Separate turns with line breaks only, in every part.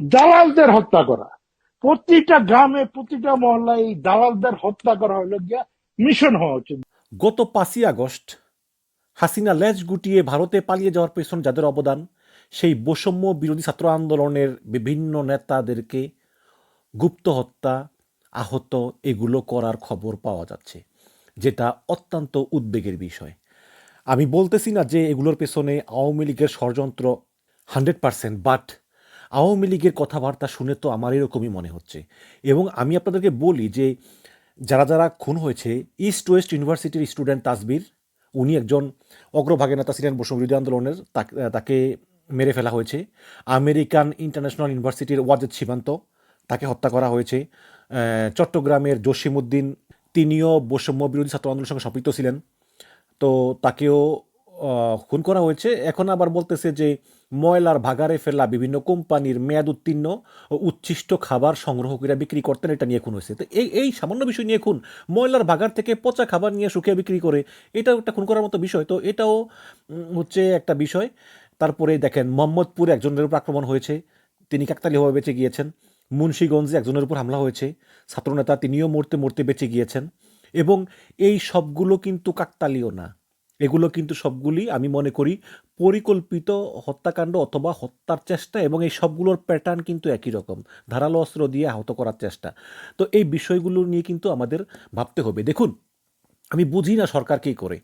দালালদের হত্যা করা, প্রতিটা গ্রামে প্রতিটা মহল্লায় এই দালালদের হত্যা করা হলো গিয়া মিশন হওয়া উচিত।
গত 5ই আগস্ট হাসিনা লেজ গুটিয়ে ভারতে পালিয়ে যাওয়ার পেছনে যাদের অবদান, সেই বৈষম্য বিরোধী ছাত্র আন্দোলনের বিভিন্ন নেতাদেরকে গুপ্ত হত্যা, আহত এগুলো করার খবর পাওয়া যাচ্ছে, যেটা অত্যন্ত উদ্বেগের বিষয়। আমি বলতেছি না যে এগুলোর পেছনে আওয়ামী লীগের ষড়যন্ত্র 100%, বাট আওয়ামী লীগের কথাবার্তা শুনে তো আমার এরকমই মনে হচ্ছে। এবং আমি আপনাদেরকে বলি যে যারা যারা খুন হয়েছে, ইস্ট ওয়েস্ট ইউনিভার্সিটির স্টুডেন্ট তাসবির, উনি একজন অগ্রভাগের নেতা ছিলেন বৈষম্য বিরোধী আন্দোলনের, তাকে মেরে ফেলা হয়েছে। আমেরিকান ইন্টারন্যাশনাল ইউনিভার্সিটির ওয়াজেদ সীমান্ত, তাকে হত্যা করা হয়েছে। চট্টগ্রামের জসিমউদ্দিন, তিনিও বৈষম্য বিরোধী ছাত্র আন্দোলনের সঙ্গে সম্পৃক্ত ছিলেন, তো তাকেও খুন করা হয়েছে। এখন আবার বলতেছে যে ময়লার ভাগারে ফেলা বিভিন্ন কোম্পানির মেয়াদ উত্তীর্ণ ও উচ্ছিষ্ট খাবার সংগ্রহ করে বিক্রি করতেন, এটা নিয়ে খুন হয়েছে। তো এই এই সামান্য বিষয় নিয়ে খুন, ময়লার ভাগার থেকে পচা খাবার নিয়ে শুকিয়ে বিক্রি করে, এটাও একটা খুন করার মতো বিষয়। তো এটাও হচ্ছে একটা বিষয়। তারপরে দেখেন, মোহাম্মদপুরে একজনের উপর আক্রমণ হয়েছে, তিনি কাকতালীয়ভাবে বেঁচে গিয়েছেন। মুন্সীগঞ্জে একজনের উপর হামলা হয়েছে, ছাত্রনেতা, তিনিও মরতে মরতে বেঁচে গিয়েছেন। এবং এই সবগুলো কিন্তু কাকতালীয় না, এগুলো কিন্তু সবগুলি আমি মনে করি পরিকল্পিত হত্যাকাণ্ড অথবা হত্যার চেষ্টা, এবং এই সবগুলোর প্যাটার্ন কিন্তু একই রকম, ধারালো অস্ত্র দিয়ে আহত করার চেষ্টা। তো এই বিষয়গুলো নিয়ে কিন্তু আমাদের ভাবতে হবে। দেখুন, আমি বুঝি না সরকার কী করে।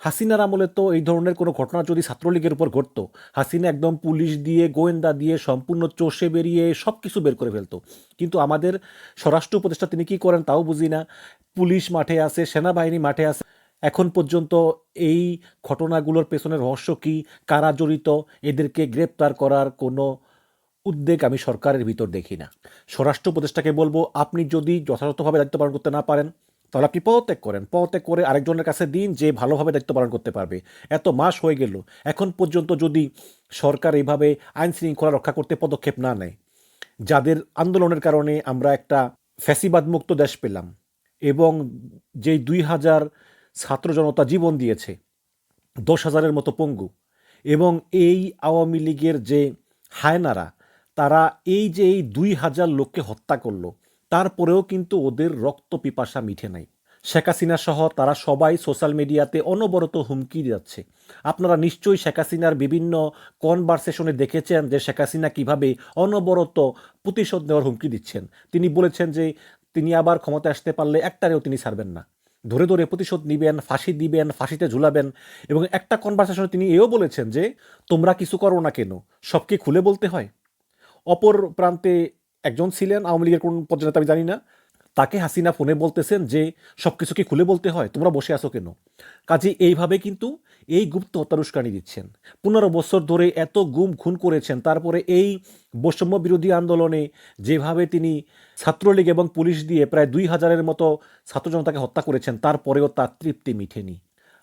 হাসিনার আমলে তো এই ধরনের কোনো ঘটনা যদি ছাত্রলীগের উপর ঘটতো, হাসিনা একদম পুলিশ দিয়ে, গোয়েন্দা দিয়ে সম্পূর্ণ চষে বেরিয়ে সব কিছু বের করে ফেলতো। কিন্তু আমাদের স্বরাষ্ট্র উপদেষ্টা তিনি কী করেন তাও বুঝি না। পুলিশ মাঠে আছে, সেনাবাহিনী মাঠে আছে, এখন পর্যন্ত এই ঘটনাগুলোর পেছনের রহস্য কী, কারা জড়িত, এদেরকে গ্রেপ্তার করার কোনো উদ্বেগ আমি সরকারের ভিতর দেখি না। স্বরাষ্ট্র উপদেষ্টাকে বলবো, আপনি যদি যথাযথভাবে দায়িত্ব পালন করতে না পারেন, তাহলে আপনি পদত্যাগ করেন, পদত্যাগ করে আরেকজনের কাছে দিন যে ভালোভাবে দায়িত্ব পালন করতে পারবে। এত মাস হয়ে গেল, এখন পর্যন্ত যদি সরকার এইভাবে আইন শৃঙ্খলা রক্ষা করতে পদক্ষেপ না নেয়, যাদের আন্দোলনের কারণে আমরা একটা ফ্যাসিবাদ মুক্ত দেশ পেলাম, এবং যেই 2000 ছাত্র জনতা জীবন দিয়েছে, 10,000-এর মতো পঙ্গু, এবং এই আওয়ামী লীগের যে হায়নারা, তারা এই যে এই 2,000 লোককে হত্যা করলো, তারপরেও কিন্তু ওদের রক্ত পিপাসা মিটে নাই। শেখ হাসিনা সহ তারা সবাই সোশ্যাল মিডিয়াতে অনবরত হুমকি যাচ্ছে। আপনারা নিশ্চয়ই শেখ হাসিনার বিভিন্ন কনভারসেশনে দেখেছেন যে শেখ হাসিনা কীভাবে অনবরত প্রতিশোধ নেওয়ার হুমকি দিচ্ছেন। তিনি বলেছেন যে তিনি আবার ক্ষমতায় আসতে পারলে একটারেও তিনি ছাড়বেন না, ধরে ধরে প্রতিশোধ নিবেন, ফাঁসি দিবেন, ফাঁসিতে ঝুলাবেন। এবং একটা কনভারসেশনে তিনি এও বলেছেন যে তোমরা কিছু করো না কেন, সব কি খুলে বলতে হয়? অপর প্রান্তে একজন ছিলেন আওয়ামী লীগের কোন পর্যায়ে আমি জানি না, তাকে হাসিনা ফোনে বলতেছেন যে সব কিছু কি খুলে বলতে হয়, তোমরা বসে আছো কেন? কাজে এইভাবে কিন্তু এই গুপ্ত হত্যার উস্কানি দিচ্ছেন। 15 বছর ধরে এত গুম খুন করেছেন, তারপরে এই বৈষম্য বিরোধী আন্দোলনে যেভাবে তিনি ছাত্রলীগ এবং পুলিশ দিয়ে প্রায় 2,000-এর মতো ছাত্র জনতাকে হত্যা করেছেন, তারপরেও তার তৃপ্তি মিটেনি।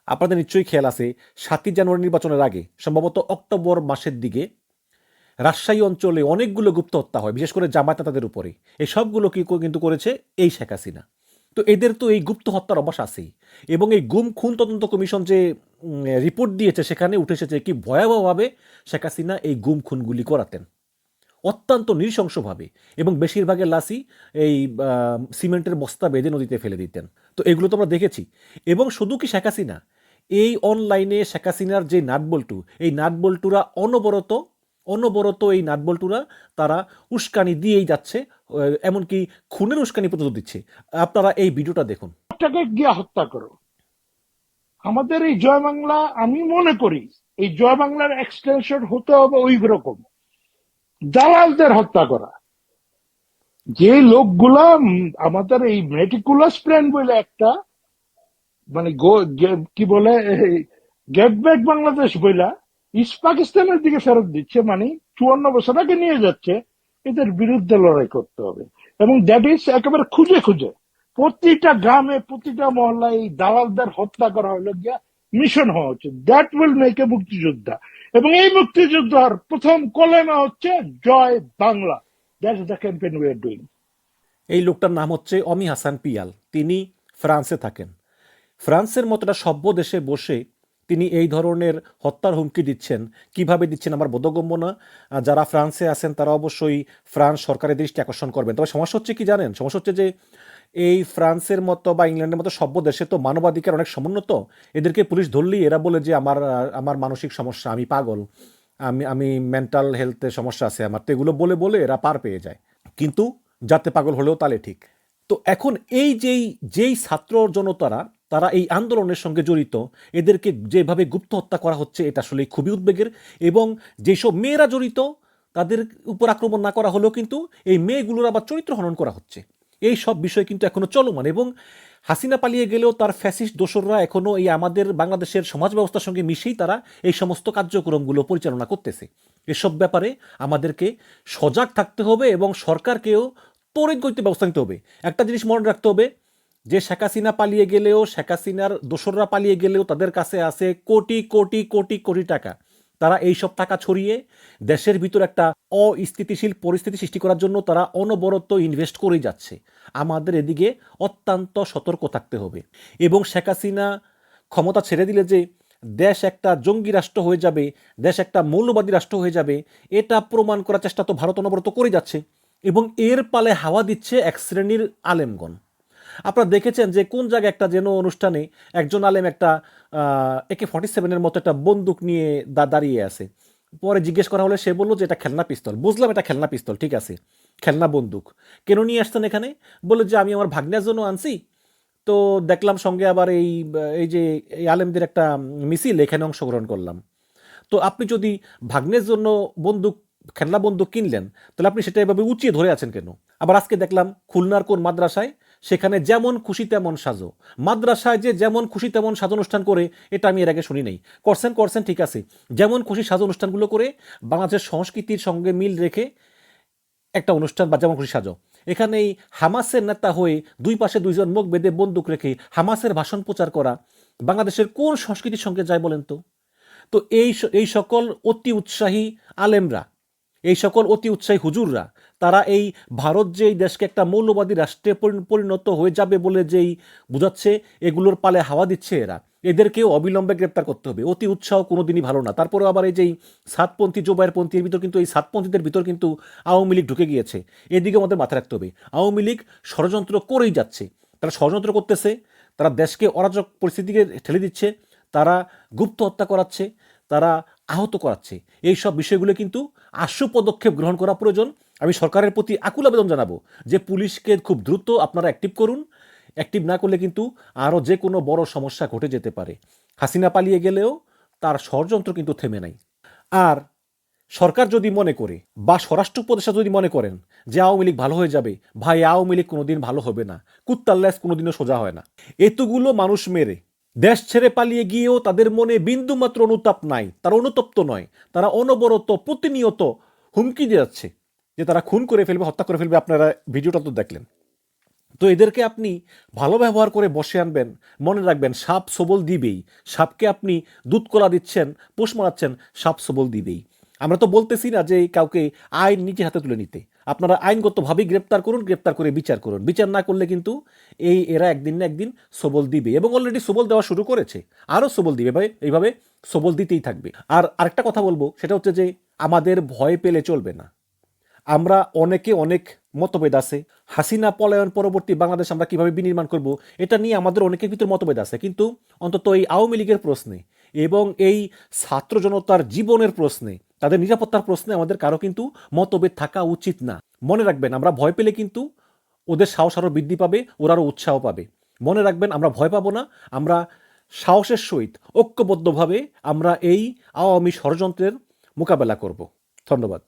আপনাদের নিশ্চয়ই খেয়াল আছে, 7ই জানুয়ারি নির্বাচনের আগে, সম্ভবত অক্টোবর মাসের দিকে, রাজশাহী অঞ্চলে অনেকগুলো গুপ্ত হত্যা হয়, বিশেষ করে জামায়াত নেতাদের উপরে। এই সবগুলো কিন্তু করেছে এই শেখ হাসিনা। তো এদের তো এই গুপ্ত হত্যার অভ্যাস আছেই। এবং এই গুম খুন তদন্ত কমিশন যে রিপোর্ট দিয়েছে, সেখানে উঠে এসেছে কি ভয়াবহভাবে শেখ হাসিনা এই গুম খুনগুলি করাতেন, অত্যন্ত নৃশংসভাবে, এবং বেশিরভাগের লাশই এই সিমেন্টের বস্তা বেঁধে নদীতে ফেলে দিতেন। তো এগুলো তো আমরা দেখেছি। এবং শুধু কি শেখ হাসিনা, এই অনলাইনে শেখ হাসিনার যে নাটবল্টু, এই নাটবল্টুরা অনবরত অনবরত এই নাটবল্টুরা তারা উস্কানি দিয়েই যাচ্ছে, এমনকি খুনের উস্কানি পর্যন্ত দিচ্ছে। আপনারা এই ভিডিওটা দেখুন।
টাকে গিয়া হত্যা করো। আমাদের এই জয় বাংলা, আমি মনে করি এই জয় বাংলার এক্সটেনশন হতে হবে ওই রকম, দালালদের হত্যা করা। যে লোকগুলা আমাদের এই মেটিকুলাস প্ল্যান বলে একটা, মানে কি বলে, গেট ব্যাক বাংলাদেশ বইলা ইস্ট পাকিস্তানের দিকে ফেরত দিচ্ছে, মানে 54 বছর আগে নিয়ে যাচ্ছে। এদের বিরুদ্ধে লড়াই করতে হবে, এবং দ্যাট ইজ একেবারে খুঁজে খুঁজে প্রতিটা গ্রামে প্রতিটা মহল্লায় এই দালালদের হত্যা করা হলো গিয়া মিশন হওয়া উচিত। দ্যাট উইল মেক এ মুক্তিযোদ্ধা। এবং এই মুক্তিযোদ্ধার প্রথম কলেমা হচ্ছে জয় Bangla. That is the campaign we are doing.
এই লোকটার নাম হচ্ছে অমি হাসান পিয়াল, তিনি ফ্রান্সে থাকেন। ফ্রান্সের মতো একটা সভ্য দেশে বসে তিনি এই ধরনের হত্যার হুমকি দিচ্ছেন। কিভাবে দিচ্ছেন আমার বোধগম্য না। যারা ফ্রান্সে আছেন তারা অবশ্যই ফ্রান্স সরকারের দৃষ্টি আকর্ষণ করবেন। তবে সমস্যা হচ্ছে কি জানেন, সমস্যা হচ্ছে যে এই ফ্রান্সের মতো বা ইংল্যান্ডের মতো সভ্য দেশে তো মানবাধিকার অনেক সমুন্নত। এদেরকে পুলিশ ধরলেই এরা বলে যে আমার মানসিক সমস্যা, আমি পাগল, আমি মেন্টাল হেলথে সমস্যা আছে আমার, তো এগুলো বলে বলে এরা পার পেয়ে যায়। কিন্তু যাতে পাগল হলেও তালে ঠিক। তো এখন এই যেই ছাত্র জনতারা তারা এই আন্দোলনের সঙ্গে জড়িত, এদেরকে যেভাবে গুপ্ত হত্যা করা হচ্ছে এটা আসলে খুবই উদ্বেগের। এবং যেসব মেয়েরা জড়িত তাদের উপর আক্রমণ না করা হলেও কিন্তু এই মেয়েগুলোর আবার চরিত্র হনন করা হচ্ছে। এই সব বিষয় কিন্তু এখনো চলমান। এবং হাসিনা পালিয়ে গেলেও তার ফ্যাসিস্ট দোসররা এখনো এই আমাদের বাংলাদেশের সমাজ ব্যবস্থার সঙ্গে মিশেই তারা এই সমস্ত কার্যক্রমগুলো পরিচালনা করতেছে। এসব ব্যাপারে আমাদেরকে সজাগ থাকতে হবে এবং সরকারকেও তড়িৎ গতিতে ব্যবস্থা নিতে হবে। একটা জিনিস মনে রাখতে হবে যে শেখ হাসিনা পালিয়ে গেলেও, শেখ হাসিনার দোসররা পালিয়ে গেলেও তাদের কাছে আছে কোটি কোটি কোটি কোটি টাকা। তারা এই সব টাকা ছড়িয়ে দেশের ভিতর একটা অস্থিতিশীল পরিস্থিতি সৃষ্টি করার জন্য তারা অনবরত ইনভেস্ট করেই যাচ্ছে। আমাদের এদিকে অত্যন্ত সতর্ক থাকতে হবে। এবং শেখ হাসিনা ক্ষমতা ছেড়ে দিলে যে দেশ একটা জঙ্গি রাষ্ট্র হয়ে যাবে, দেশ একটা মৌলবাদী রাষ্ট্র হয়ে যাবে, এটা প্রমাণ করার চেষ্টা তো ভারত অনবরত করে যাচ্ছে। এবং এর পালে হাওয়া দিচ্ছে এক শ্রেণীর আলেমগণ। আপনারা দেখেছেন যে কোন জায়গায় একটা যেন অনুষ্ঠানে একজন আলেম একটা AK-47 মতো একটা বন্দুক নিয়ে দাঁড়িয়ে আছে। পরে জিজ্ঞেস করা হলে সে বললো যে এটা খেলনা পিস্তল। বুঝলাম এটা খেলনা পিস্তল, ঠিক আছে, খেলনা বন্দুক কেন নিয়ে আসছেন এখানে? বলে যে আমি আমার ভাগ্নের জন্য আনছি। তো দেখলাম সঙ্গে আবার এই যে এই আলেমদের একটা মিছিল, এখানে অংশগ্রহণ করলাম। তো আপনি যদি ভাগ্নের জন্য বন্দুক, খেলনা বন্দুক কিনলেন, তাহলে আপনি সেটা এভাবে উঁচিয়ে ধরে আছেন কেন? আবার আজকে দেখলাম খুলনার কোন মাদ্রাসায়, সেখানে যেমন খুশি তেমন সাজো। মাদ্রাসায় যে যেমন খুশি তেমন সাজ অনুষ্ঠান করে, এটা আমি এর আগে শুনি নাই। করছেন ঠিক আছে, যেমন খুশি সাজ অনুষ্ঠানগুলো করে বাংলাদেশের সংস্কৃতির সঙ্গে মিল রেখে একটা অনুষ্ঠান বা যেমন খুশি সাজো। এখানে এই হামাসের নেতা হয়ে দুই পাশে দুইজন মুখ বেঁধে বন্দুক রেখে হামাসের ভাষণ প্রচার করা বাংলাদেশের কোন সংস্কৃতির সঙ্গে যায় বলেন তো? তো এই সকল অতি উৎসাহী আলেমরা, এই সকল অতি উৎসাহী হুজুররা, তারা এই ভারত যে এই দেশকে একটা মৌলবাদী রাষ্ট্রে পরিণত হয়ে যাবে বলে যেই বুঝাচ্ছে, এগুলোর পালে হাওয়া দিচ্ছে এরা। এদেরকেও অবিলম্বে গ্রেপ্তার করতে হবে। অতি উৎসাহ কোনোদিনই ভালো না। তারপরেও আবার এই যে সাতপন্থী জোবায়েরপন্থীর ভিতর কিন্তু এই সাতপন্থীদের ভিতর কিন্তু আওয়ামী লীগ ঢুকে গিয়েছে। এদিকে আমাদের মাথায় রাখতে হবে। আওয়ামী লীগ ষড়যন্ত্র করেই যাচ্ছে। তারা ষড়যন্ত্র করতেছে, তারা দেশকে অরাজক পরিস্থিতিকে ঠেলে দিচ্ছে, তারা গুপ্ত হত্যা করাচ্ছে, তারা আহত করাচ্ছে। এই সব বিষয়গুলো কিন্তু আশু পদক্ষেপ গ্রহণ করা প্রয়োজন। আমি সরকারের প্রতি আকুল আবেদন জানাবো যে পুলিশকে খুব দ্রুত আপনারা অ্যাক্টিভ করুন। অ্যাক্টিভ না করলে কিন্তু আরও যে কোনো বড় সমস্যা ঘটে যেতে পারে। হাসিনা পালিয়ে গেলেও তার ষড়যন্ত্র কিন্তু থেমে নাই। আর সরকার যদি মনে করে বা স্বরাষ্ট্র উপদেষ্টা যদি মনে করেন যে আওয়ামী লীগ ভালো হয়ে যাবে, ভাই আওয়ামী লীগ কোনোদিন ভালো হবে না। কুত্তার ল্যাজ কোনোদিনও সোজা হয় না। এতগুলো মানুষ মেরে দেশ ছেড়ে পালিয়ে গিয়েও তাদের মনে বিন্দুমাত্র অনুতাপ নাই, তারা অনুতপ্ত নয়। তারা অনবরত প্রতিনিয়ত হুমকি দিয়ে যাচ্ছে যে তারা খুন করে ফেলবে, হত্যা করে ফেলবে। আপনারা ভিডিওটা তো দেখলেন। তো এদেরকে আপনি ভালো ব্যবহার করে বসে আনবেন, মনে রাখবেন সাপ সবল দিবেই। সাপকে আপনি দুধ কলা দিচ্ছেন, পোষ মারাচ্ছেন, সাপ সবল দিবেই। আমরা তো বলতেছি না যে কাউকে আইন নিজে হাতে তুলে নিতে। আপনারা আইনগতভাবেই গ্রেপ্তার করুন, গ্রেপ্তার করে বিচার করুন। বিচার না করলে কিন্তু এরা একদিন না একদিন সবল দিবে এবং অলরেডি সবল দেওয়া শুরু করেছে, আরও সবল দিবে ভাই, এইভাবে সবল দিতেই থাকবে। আর আরেকটা কথা বলবো, সেটা হচ্ছে যে আমাদের ভয় পেলে চলবে না। আমরা অনেক মতভেদ আছে। হাসিনা পলায়ন পরবর্তী বাংলাদেশ আমরা কিভাবে বিনির্মাণ করব, এটা নিয়ে আমাদের অনেকের ভিতর মতভেদ আছে। কিন্তু অন্তত এই আওয়ামী লীগের প্রশ্নে এবং এই ছাত্র জনতার জীবনের প্রশ্নে, তাদের নিরাপত্তার প্রশ্নে আমাদের কারো কিন্তু মতভেদ থাকা উচিত না। মনে রাখবেন, আমরা ভয় পেলে কিন্তু ওদের সাহস আরও বৃদ্ধি পাবে, ওরা আরও উৎসাহ পাবে। মনে রাখবেন, আমরা ভয় পাবো না। আমরা সাহসের সহিত ঐক্যবদ্ধভাবে আমরা এই আওয়ামী ষড়যন্ত্রের মোকাবেলা করব। ধন্যবাদ।